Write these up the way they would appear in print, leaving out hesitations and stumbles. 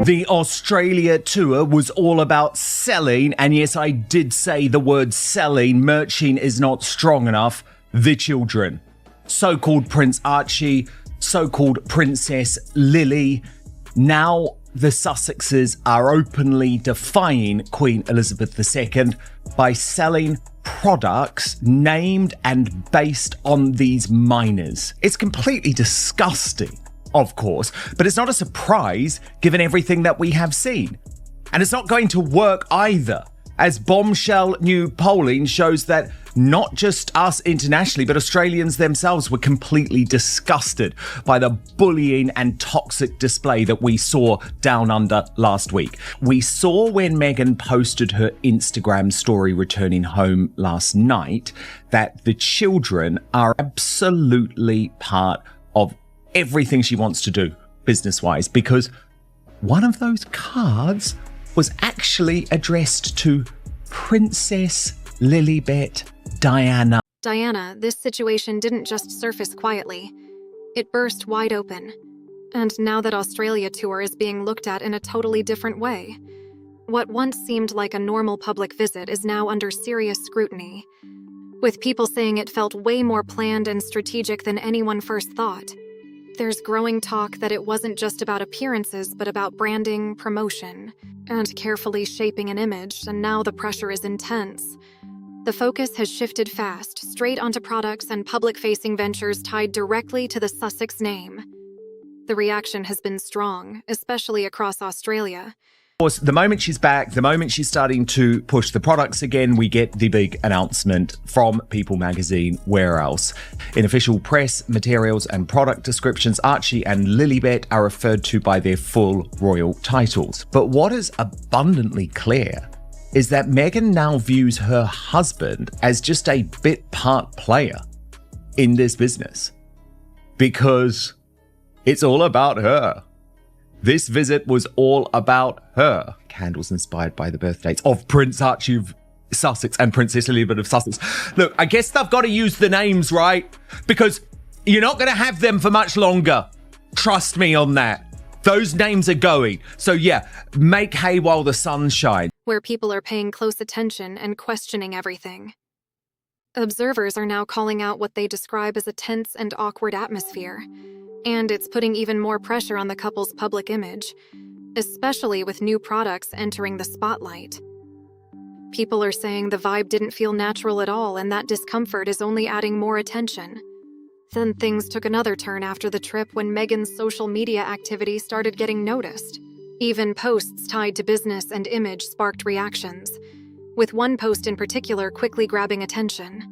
The Australia tour was all about selling, and yes, I did say the word selling. Merching is not strong enough. The children. So-called Prince Archie, so-called Princess Lily. Now the Sussexes are openly defying Queen Elizabeth II by selling products named and based on these minors. It's completely disgusting, of course, but it's not a surprise given everything that we have seen. And it's not going to work either, as bombshell new polling shows that not just us internationally, but Australians themselves were completely disgusted by the bullying and toxic display that we saw down under last week. We saw when Meghan posted her Instagram story returning home last night that the children are absolutely part of everything she wants to do business-wise, because one of those cards was actually addressed to Princess Lilibet Diana. Diana, this situation didn't just surface quietly. It burst wide open. And now that Australia tour is being looked at in a totally different way. What once seemed like a normal public visit is now under serious scrutiny, with people saying it felt way more planned and strategic than anyone first thought. There's growing talk that it wasn't just about appearances, but about branding, promotion, and carefully shaping an image, and now the pressure is intense. The focus has shifted fast, straight onto products and public-facing ventures tied directly to the Sussex name. The reaction has been strong, especially across Australia. Of course, the moment she's back, the moment she's starting to push the products again, we get the big announcement from People magazine. Where else? In official press materials and product descriptions, Archie and Lilibet are referred to by their full royal titles. But what is abundantly clear is that Meghan now views her husband as just a bit part player in this business, because it's all about her. This visit was all about her. Candles inspired by the birth dates of Prince Archie of Sussex and Princess Lilibet of Sussex. Look, I guess they've got to use the names, right? Because you're not going to have them for much longer. Trust me on that. Those names are going. So yeah, make hay while the sun shines. Where people are paying close attention and questioning everything. Observers are now calling out what they describe as a tense and awkward atmosphere. And it's putting even more pressure on the couple's public image, especially with new products entering the spotlight. People are saying the vibe didn't feel natural at all, and that discomfort is only adding more attention. Then things took another turn after the trip when Meghan's social media activity started getting noticed. Even posts tied to business and image sparked reactions, with one post in particular quickly grabbing attention.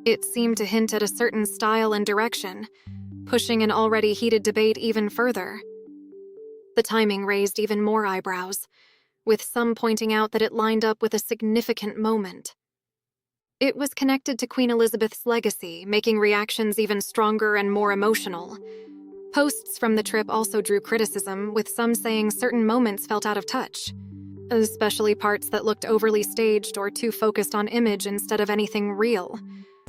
It seemed to hint at a certain style and direction, pushing an already heated debate even further. The timing raised even more eyebrows, with some pointing out that it lined up with a significant moment. It was connected to Queen Elizabeth's legacy, making reactions even stronger and more emotional. Posts from the trip also drew criticism, with some saying certain moments felt out of touch, especially parts that looked overly staged or too focused on image instead of anything real.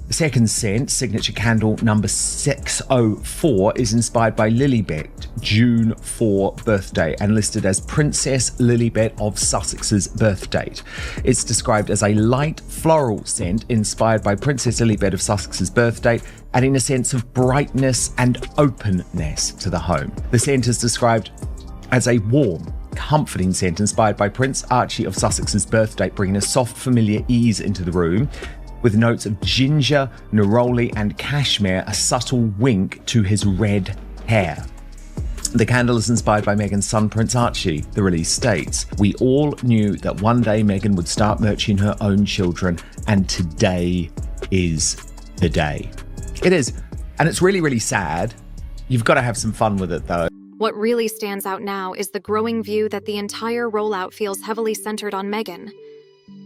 The second scent, signature candle number 604, is inspired by Lilibet, June 4 birthday, and listed as Princess Lilibet of Sussex's birth date. It's described as a light floral scent inspired by Princess Lilibet of Sussex's birth date, adding a sense of brightness and openness to the home. The scent is described as a warm, comforting scent inspired by Prince Archie of Sussex's birth date, bringing a soft, familiar ease into the room, with notes of ginger, neroli, and cashmere, a subtle wink to his red hair. The candle is inspired by Meghan's son, Prince Archie. The release states, "We all knew that one day Meghan would start merching her own children, and today is the day." It is, and it's really, really sad. You've got to have some fun with it, though. What really stands out now is the growing view that the entire rollout feels heavily centered on Meghan,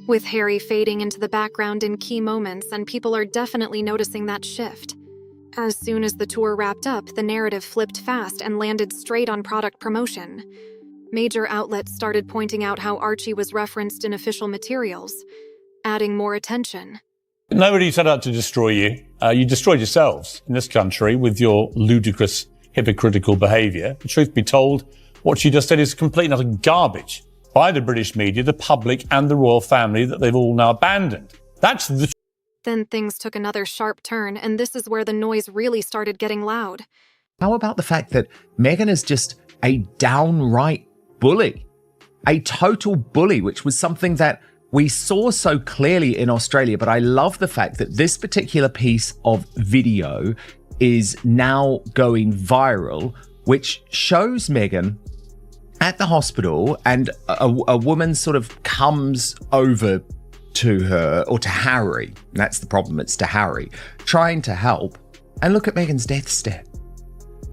with Harry fading into the background in key moments, and people are definitely noticing that shift. As soon as the tour wrapped up, the narrative flipped fast and landed straight on product promotion. Major outlets started pointing out how Archie was referenced in official materials, adding more attention. Nobody set out to destroy you. You destroyed yourselves in this country with your ludicrous, hypocritical behaviour. The truth be told, What she just said is complete and utter garbage by the British media, the public, and the royal family that they've all now abandoned. That's the Then things took another sharp turn, and this is where the noise really started getting loud. How about the fact that Meghan is just a downright bully? A total bully, which was something that we saw so clearly in Australia. But I love the fact that this particular piece of video is now going viral, which shows Meghan at the hospital, and a woman sort of comes over to her, or to Harry. That's the problem, it's to Harry, trying to help. And look at Meghan's death stare.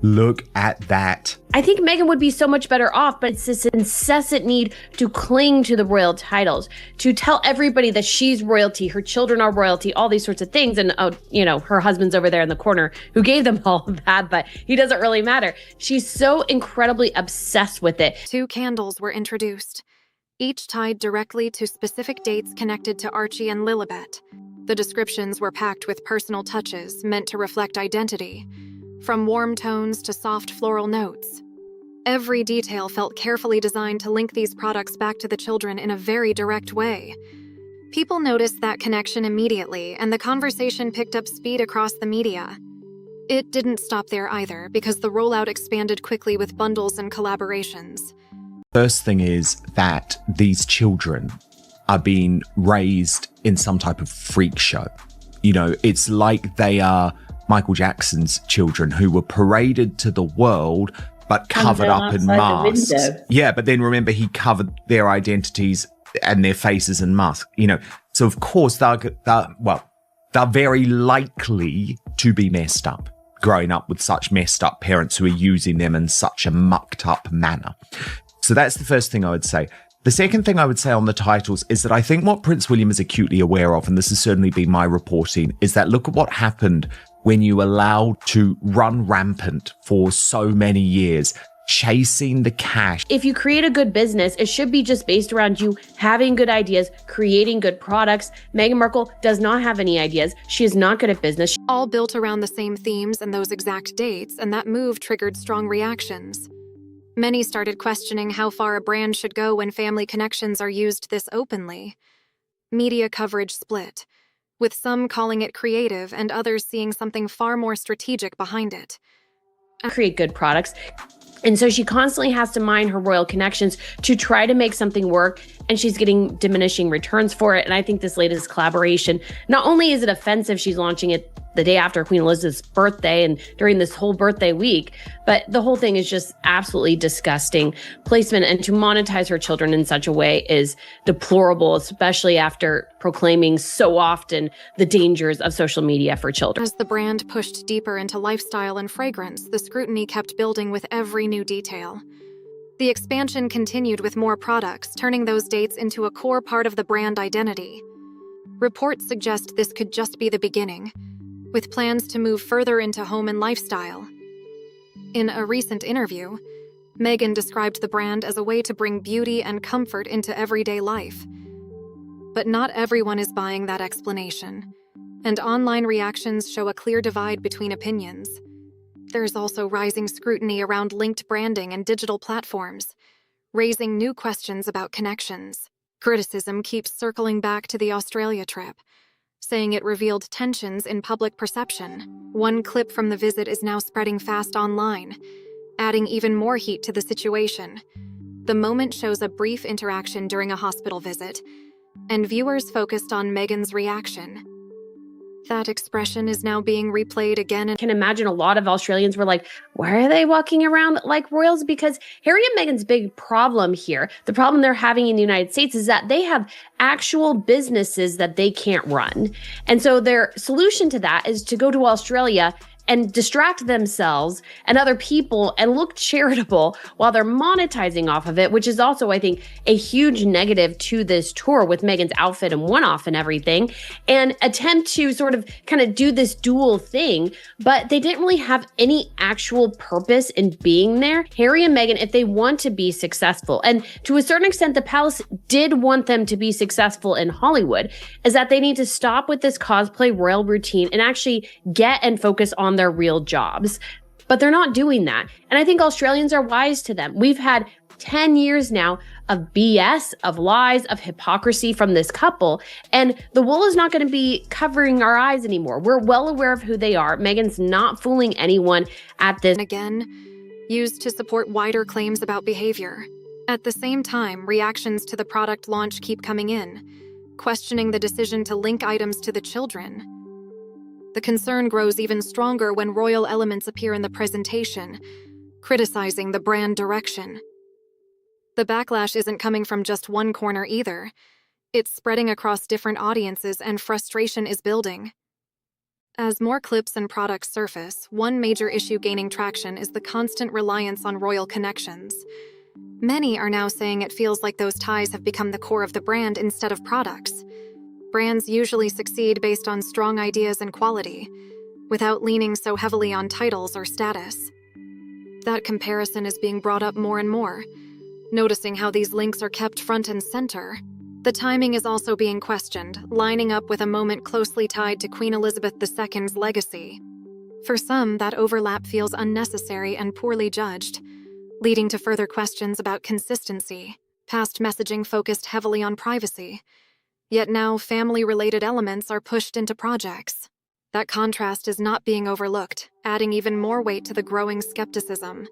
Look at that. I think Meghan would be so much better off, but it's this incessant need to cling to the royal titles, to tell everybody that she's royalty, her children are royalty, all these sorts of things. And, her husband's over there in the corner who gave them all of that, but he doesn't really matter. She's so incredibly obsessed with it. 2 candles were introduced, each tied directly to specific dates connected to Archie and Lilibet. The descriptions were packed with personal touches meant to reflect identity, from warm tones to soft floral notes. Every detail felt carefully designed to link these products back to the children in a very direct way. People noticed that connection immediately, and the conversation picked up speed across the media. It didn't stop there either, because the rollout expanded quickly with bundles and collaborations. First thing is that these children are being raised in some type of freak show. It's like they are Michael Jackson's children, who were paraded to the world but covered up in masks. Yeah, but then remember, he covered their identities and their faces in masks. So of course they're very likely to be messed up, growing up with such messed up parents who are using them in such a mucked up manner. So that's the first thing I would say. The second thing I would say on the titles is that I think what Prince William is acutely aware of, and this has certainly been my reporting, is that look at what happened when you allowed to run rampant for so many years, chasing the cash. If you create a good business, it should be just based around you having good ideas, creating good products. Meghan Markle does not have any ideas. She is not good at business. All built around the same themes and those exact dates, and that move triggered strong reactions. Many started questioning how far a brand should go when family connections are used this openly. Media coverage split, with some calling it creative and others seeing something far more strategic behind it. Create good products. And so she constantly has to mine her royal connections to try to make something work, and she's getting diminishing returns for it. And I think this latest collaboration, not only is it offensive, she's launching it the day after Queen Elizabeth's birthday and during this whole birthday week, but the whole thing is just absolutely disgusting placement. And to monetize her children in such a way is deplorable, especially after proclaiming so often the dangers of social media for children. As the brand pushed deeper into lifestyle and fragrance, the scrutiny kept building with every new detail. The expansion continued with more products, turning those dates into a core part of the brand identity. Reports suggest this could just be the beginning, with plans to move further into home and lifestyle. In a recent interview, Meghan described the brand as a way to bring beauty and comfort into everyday life. But not everyone is buying that explanation, and online reactions show a clear divide between opinions. There's also rising scrutiny around linked branding and digital platforms, raising new questions about connections. Criticism keeps circling back to the Australia trip, saying it revealed tensions in public perception. One clip from the visit is now spreading fast online, adding even more heat to the situation. The moment shows a brief interaction during a hospital visit, and viewers focused on Meghan's reaction. That expression is now being replayed again. I can imagine a lot of Australians were like, why are they walking around like royals? Because Harry and Meghan's big problem here, the problem they're having in the United States, is that they have actual businesses that they can't run. And so their solution to that is to go to Australia and distract themselves and other people and look charitable while they're monetizing off of it, which is also, I think, a huge negative to this tour with Meghan's outfit and one-off and everything, and attempt to sort of kind of do this dual thing, but they didn't really have any actual purpose in being there. Harry and Meghan, if they want to be successful, and to a certain extent, the palace did want them to be successful in Hollywood, is that they need to stop with this cosplay royal routine and actually get and focus on their real jobs. But they're not doing that. And I think Australians are wise to them. We've had 10 years now of BS, of lies, of hypocrisy from this couple. And the wool is not going to be covering our eyes anymore. We're well aware of who they are. Meghan's not fooling anyone at this. Again, used to support wider claims about behavior. At the same time, reactions to the product launch keep coming in, questioning the decision to link items to the children. The concern grows even stronger when royal elements appear in the presentation, criticizing the brand direction. The backlash isn't coming from just one corner either. It's spreading across different audiences, and frustration is building. As more clips and products surface, one major issue gaining traction is the constant reliance on royal connections. Many are now saying it feels like those ties have become the core of the brand instead of products. Brands usually succeed based on strong ideas and quality, without leaning so heavily on titles or status. That comparison is being brought up more and more, noticing how these links are kept front and center. The timing is also being questioned, lining up with a moment closely tied to Queen Elizabeth II's legacy. For some, that overlap feels unnecessary and poorly judged, leading to further questions about consistency. Past messaging focused heavily on privacy, yet now family-related elements are pushed into projects. That contrast is not being overlooked, adding even more weight to the growing skepticism.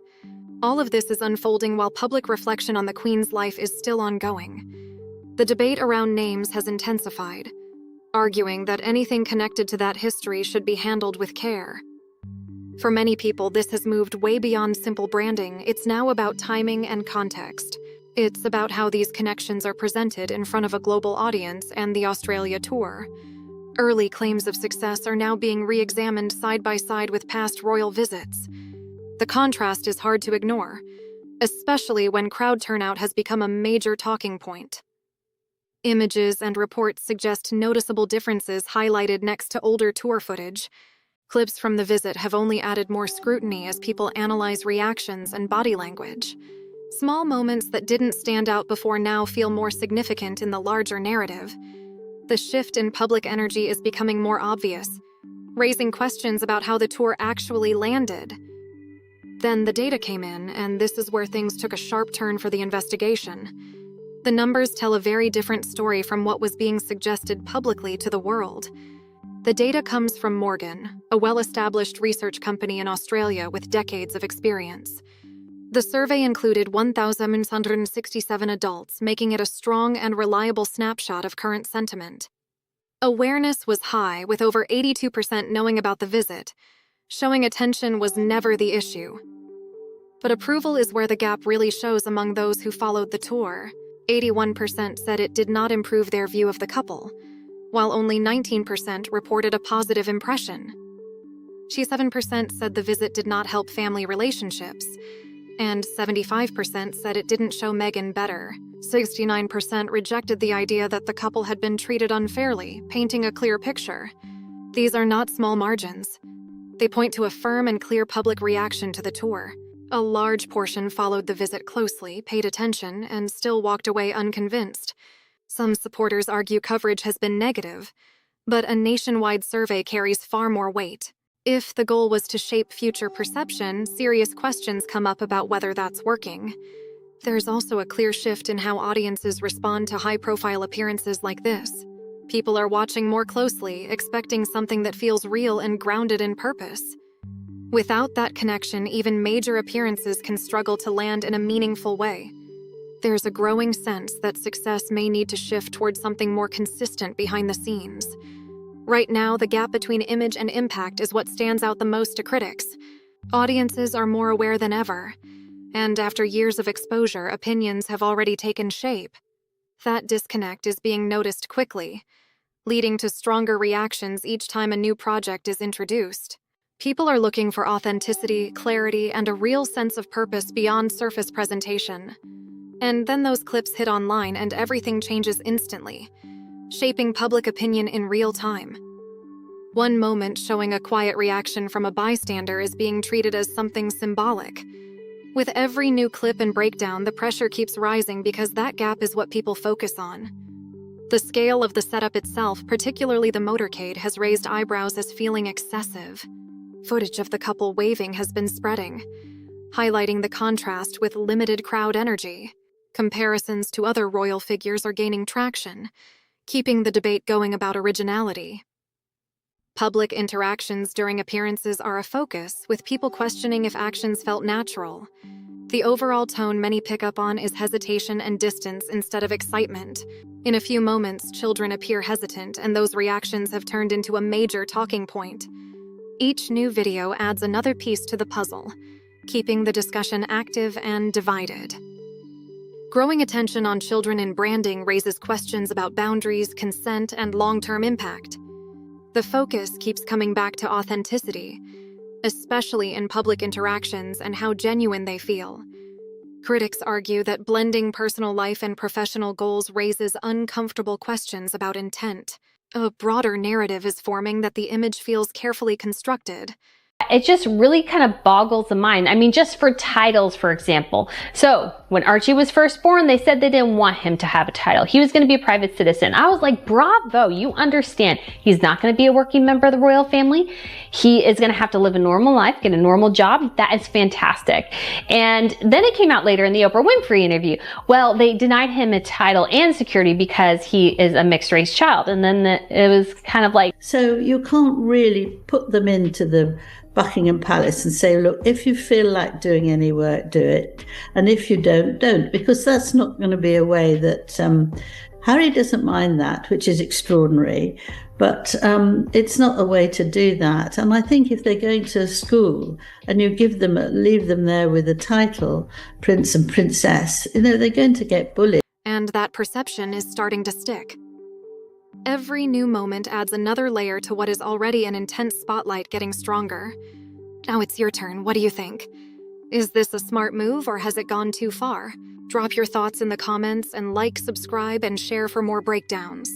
All of this is unfolding while public reflection on the Queen's life is still ongoing. The debate around names has intensified, arguing that anything connected to that history should be handled with care. For many people, this has moved way beyond simple branding. It's now about timing and context. It's about how these connections are presented in front of a global audience and the Australia tour. Early claims of success are now being re-examined side by side with past royal visits. The contrast is hard to ignore, especially when crowd turnout has become a major talking point. Images and reports suggest noticeable differences highlighted next to older tour footage. Clips from the visit have only added more scrutiny as people analyze reactions and body language. Small moments that didn't stand out before now feel more significant in the larger narrative. The shift in public energy is becoming more obvious, raising questions about how the tour actually landed. Then the data came in, and this is where things took a sharp turn for the investigation. The numbers tell a very different story from what was being suggested publicly to the world. The data comes from Morgan, a well-established research company in Australia with decades of experience. The survey included 1,667 adults, making it a strong and reliable snapshot of current sentiment. Awareness was high, with over 82% knowing about the visit, showing attention was never the issue. But approval is where the gap really shows among those who followed the tour. 81% said it did not improve their view of the couple, while only 19% reported a positive impression. 7% said the visit did not help family relationships, and 75% said it didn't show Meghan better. 69% rejected the idea that the couple had been treated unfairly, painting a clear picture. These are not small margins. They point to a firm and clear public reaction to the tour. A large portion followed the visit closely, paid attention, and still walked away unconvinced. Some supporters argue coverage has been negative, but a nationwide survey carries far more weight. If the goal was to shape future perception, serious questions come up about whether that's working. There's also a clear shift in how audiences respond to high-profile appearances like this. People are watching more closely, expecting something that feels real and grounded in purpose. Without that connection, even major appearances can struggle to land in a meaningful way. There's a growing sense that success may need to shift towards something more consistent behind the scenes. Right now, the gap between image and impact is what stands out the most to critics. Audiences are more aware than ever, and after years of exposure, opinions have already taken shape. That disconnect is being noticed quickly, leading to stronger reactions each time a new project is introduced. People are looking for authenticity, clarity, and a real sense of purpose beyond surface presentation. And then those clips hit online and everything changes instantly, shaping public opinion in real time. One moment showing a quiet reaction from a bystander is being treated as something symbolic. With every new clip and breakdown, the pressure keeps rising because that gap is what people focus on. The scale of the setup itself, particularly the motorcade, has raised eyebrows as feeling excessive. Footage of the couple waving has been spreading, highlighting the contrast with limited crowd energy. Comparisons to other royal figures are gaining traction, keeping the debate going about originality. Public interactions during appearances are a focus, with people questioning if actions felt natural. The overall tone many pick up on is hesitation and distance instead of excitement. In a few moments, children appear hesitant, and those reactions have turned into a major talking point. Each new video adds another piece to the puzzle, keeping the discussion active and divided. Growing attention on children in branding raises questions about boundaries, consent, and long-term impact. The focus keeps coming back to authenticity, especially in public interactions and how genuine they feel. Critics argue that blending personal life and professional goals raises uncomfortable questions about intent. A broader narrative is forming that the image feels carefully constructed. It just really kind of boggles the mind. I mean, just for titles, for example. So when Archie was first born, they said they didn't want him to have a title. He was going to be a private citizen. I was like, bravo, you understand. He's not going to be a working member of the royal family. He is going to have to live a normal life, get a normal job. That is fantastic. And then it came out later in the Oprah Winfrey interview. Well, they denied him a title and security because he is a mixed race child. And then it was kind of like... So you can't really put them into the Buckingham Palace and say, look, if you feel like doing any work, do it. And if you don't, don't. Because that's not going to be a way that Harry doesn't mind that, which is extraordinary. But it's not a way to do that. And I think if they're going to school and you leave them there with a title, Prince and Princess, they're going to get bullied. And that perception is starting to stick. Every new moment adds another layer to what is already an intense spotlight getting stronger. Now it's your turn. What do you think? Is this a smart move or has it gone too far? Drop your thoughts in the comments and like, subscribe, and share for more breakdowns.